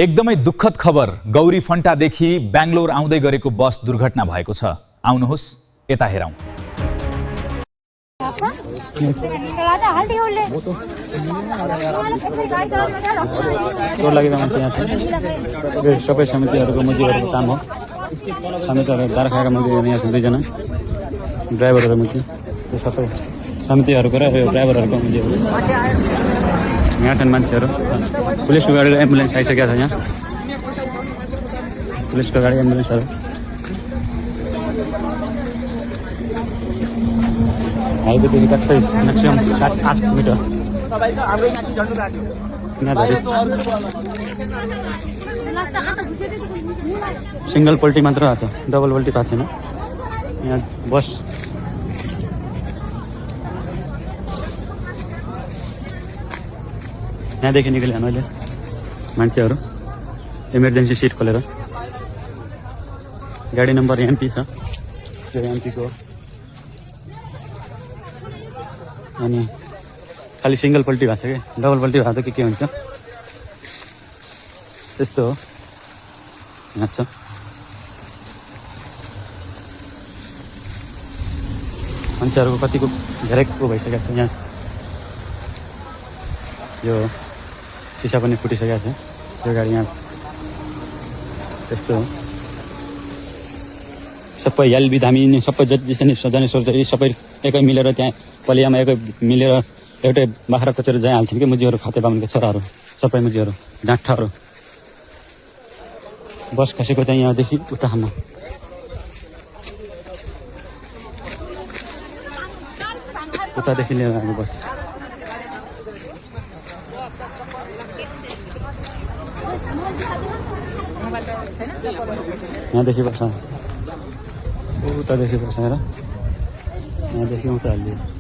एकदमै दुःखद खबर गौरी फन्टादेखि बेंगलोर आउँदै गरेको बस दुर्घटना भएको छ। आउनुहोस् यता हेरौं। सबै समितिहरूको मुजिबहरूको काम हो। समितिहरू दार खाएका मुजी यहाँ छन् दुईजना ड्राइभरहरू मुजी त्यो सबै समितिहरूको र ड्राइभरहरूको मुजीहरू यहाँ छन् मान्छेहरू। पुलिसको गाडी र एम्बुलेन्स आइसकेको छ। यहाँ पुलिसको गाडी एम्बुलेन्सहरू हाइवेदेखि कतै म्याक्सिमम 7-8 मिटर सिंगल पल्टी मात्र आएको छ, डबल पल्टी भएको छैन। यहाँ बस यहाँदेखि निक्ले अहिले मान्छेहरू इमर्जेन्सी सिट खोलेर। गाडी नम्बर एमपी छ, त्यो एमपीको अनि खालि सिंगल पल्टी भएको छ कि डबल पल्टी भएको त के हुन्छ त्यस्तो हो। यहाँ छ मान्छेहरूको कतिको धेरै भइसकेको छ। यहाँ यो सिसा पनि फुटिसकेको छ यो गाडी। यहाँ त्यस्तो हो। सबै एलबी धामी सबै जति सजाने सोच्छ यी सबै एकै मिलेर त्यहाँ पलियामा एकै मिलेर एउटै बाख्रा कचेर जहाँ हाल्छन् कि मुजीहरू खाते बामनको छोराहरू सबै मुजीहरू डाँठाहरू। बस खसेको चाहिँ यहाँदेखि उतासम्म। उतादेखि लिएर आएको बस यहाँदेखि बस उतादेखि बसेर यहाँदेखि उता हालिदियो।